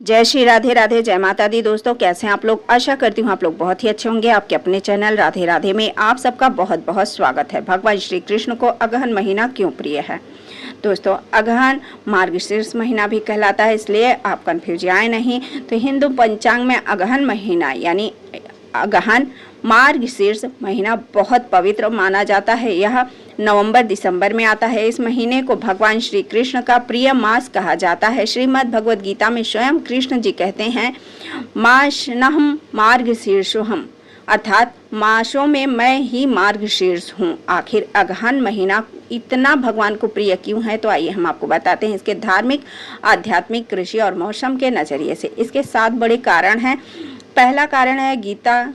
जय श्री राधे राधे, जय माता दी। दोस्तों कैसे हैं आप लोग? आशा करती हूँ आप लोग बहुत ही अच्छे होंगे। आपके अपने चैनल राधे राधे में आप सबका बहुत बहुत स्वागत है। भगवान श्री कृष्ण को अगहन महीना क्यों प्रिय है? दोस्तों अगहन मार्गशीर्ष महीना भी कहलाता है, इसलिए आप कंफ्यूज आए नहीं। तो हिंदू पंचांग में अगहन महीना यानी अगहन मार्गशीर्ष महीना बहुत पवित्र माना जाता है। यह नवंबर दिसंबर में आता है। इस महीने को भगवान श्री कृष्ण का प्रिय मास कहा जाता है। श्रीमद् भगवद गीता में स्वयं कृष्ण जी कहते हैं, माशनहम मार्गशीर्षोहम, अर्थात मासों में मैं ही मार्गशीर्ष हूँ। आखिर अगहन महीना इतना भगवान को प्रिय क्यों है? तो आइए हम आपको बताते हैं इसके धार्मिक, आध्यात्मिक, कृषि और मौसम के नजरिए से। इसके 7 बड़े कारण हैं। पहला कारण है गीता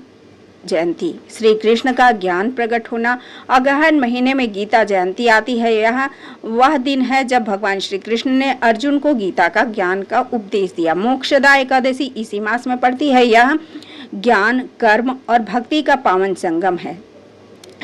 जयंती, श्री कृष्ण का ज्ञान प्रकट होना। अगहन महीने में गीता जयंती आती है। यह वह दिन है जब भगवान श्री कृष्ण ने अर्जुन को गीता का ज्ञान का उपदेश दिया। मोक्षदा एकादशी इसी मास में पड़ती है। यह ज्ञान, कर्म और भक्ति का पावन संगम है।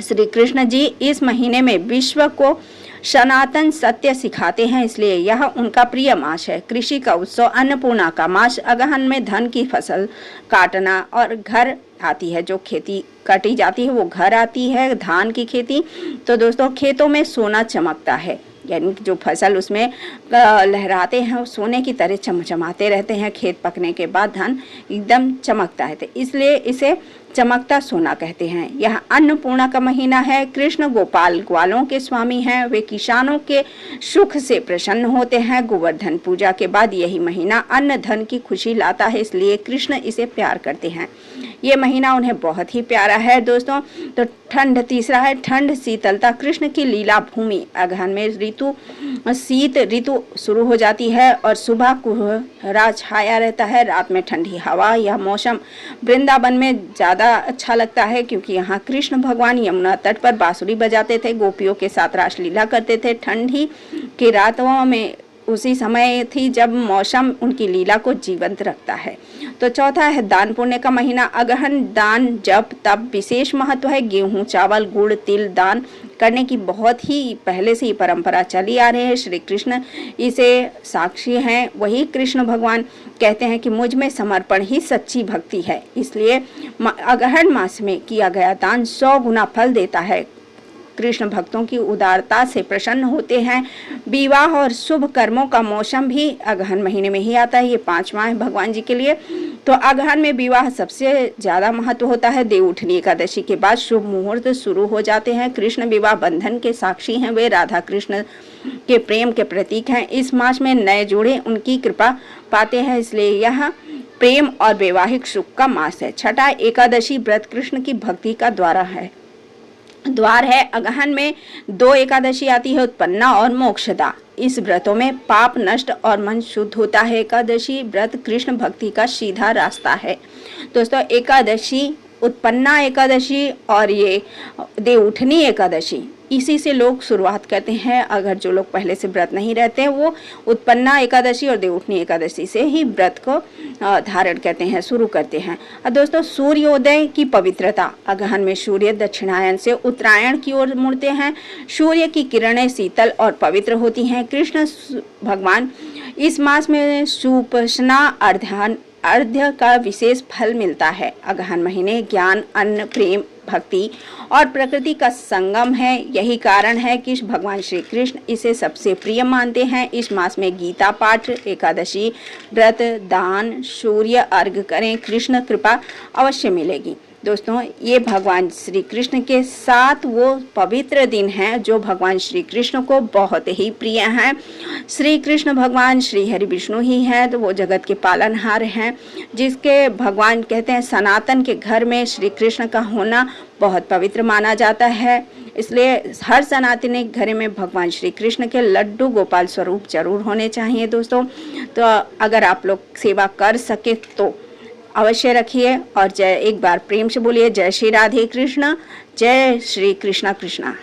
श्री कृष्ण जी इस महीने में विश्व को सनातन सत्य सिखाते हैं, इसलिए यह उनका प्रिय मास है। कृषि का उत्सव अन्नपूर्णा का मास। अगहन में धन की फसल काटना और घर आती है, जो खेती काटी जाती है वो घर आती है, धान की खेती। तो दोस्तों खेतों में सोना चमकता है, यानी जो फसल उसमें लहराते हैं सोने की तरह चमचमाते रहते हैं। खेत पकने के बाद धान एकदम चमकता है, तो इसलिए इसे चमकता सोना कहते हैं। यह अन्नपूर्णा का महीना है। कृष्ण गोपाल ग्वालों के स्वामी हैं। वे किसानों के सुख से प्रसन्न होते हैं। गोवर्धन पूजा के बाद यही महीना अन्न धन की खुशी लाता है, इसलिए कृष्ण इसे प्यार करते हैं। ये महीना उन्हें बहुत ही प्यारा है। दोस्तों तो ठंड, तीसरा है ठंड, शीतलता। कृष्ण की लीला भूमि। अगहन में शीत ऋतु शुरू हो जाती है और सुबह कोहरा छाया रहता है, रात में ठंडी हवा। यह मौसम वृंदावन में ज़्यादा अच्छा लगता है, क्योंकि यहाँ कृष्ण भगवान यमुना तट पर बांसुरी बजाते थे, गोपियों के साथ रासलीला करते थे। ठंडी की रातों में उसी समय थी जब मौसम उनकी लीला को जीवंत रखता है। तो चौथा है दान पुण्य का महीना। अगहन दान, जप, तप विशेष महत्व है। गेहूं, चावल, गुड़, तिल दान करने की बहुत ही पहले से ही परंपरा चली आ रही है। श्री कृष्ण इसे साक्षी हैं। वही कृष्ण भगवान कहते हैं कि मुझ में समर्पण ही सच्ची भक्ति है। इसलिए अगहन मास में किया गया दान 100 गुना फल देता है। कृष्ण भक्तों की उदारता से प्रसन्न होते हैं। विवाह और शुभ कर्मों का मौसम भी अगहन महीने में ही आता है। ये 5वां है भगवान जी के लिए। तो अगहन में विवाह सबसे ज़्यादा महत्व होता है। देवउठनी एकादशी के बाद शुभ मुहूर्त शुरू हो जाते हैं। कृष्ण विवाह बंधन के साक्षी हैं। वे राधा कृष्ण के प्रेम के प्रतीक हैं। इस मास में नए जोड़े उनकी कृपा पाते हैं, इसलिए यह प्रेम और वैवाहिक सुख का मास है। छठा एकादशी व्रत कृष्ण की भक्ति का द्वार है। अगहन में 2 एकादशी आती है, उत्पन्ना और मोक्षदा। इस व्रतों में पाप नष्ट और मन शुद्ध होता है। एकादशी व्रत कृष्ण भक्ति का सीधा रास्ता है। दोस्तों एकादशी, उत्पन्ना एकादशी और ये देवउठनी एकादशी, इसी से लोग शुरुआत करते हैं। अगर जो लोग पहले से व्रत नहीं रहते हैं वो उत्पन्ना एकादशी और देवउठनी एकादशी से ही व्रत को धारण करते हैं, शुरू करते हैं। और दोस्तों सूर्योदय की पवित्रता। अगहन में सूर्य दक्षिणायन से उत्तरायण की ओर मुड़ते हैं। सूर्य की किरणें शीतल और पवित्र होती हैं। कृष्ण भगवान इस मास में सुपस्ना अर्घ्य का विशेष फल मिलता है। अगहन महीने ज्ञान, अन्न, प्रेम, भक्ति और प्रकृति का संगम है। यही कारण है कि भगवान श्री कृष्ण इसे सबसे प्रिय मानते हैं। इस मास में गीता पाठ, एकादशी व्रत, दान, सूर्य अर्घ्य करें, कृष्ण कृपा अवश्य मिलेगी। दोस्तों ये भगवान श्री कृष्ण के 7 वो पवित्र दिन हैं जो भगवान श्री कृष्ण को बहुत ही प्रिय हैं। श्री कृष्ण भगवान श्री हरि विष्णु ही हैं, तो वो जगत के पालनहार हैं, जिसके भगवान कहते हैं सनातन के घर में श्री कृष्ण का होना बहुत पवित्र माना जाता है। इसलिए हर सनातनी घर में भगवान श्री कृष्ण के लड्डू गोपाल स्वरूप जरूर होने चाहिए। दोस्तों तो अगर आप लोग सेवा कर सके तो अवश्य रखिए। और एक बार प्रेम से बोलिए जय श्री राधे कृष्ण, जय श्री कृष्णा कृष्णा।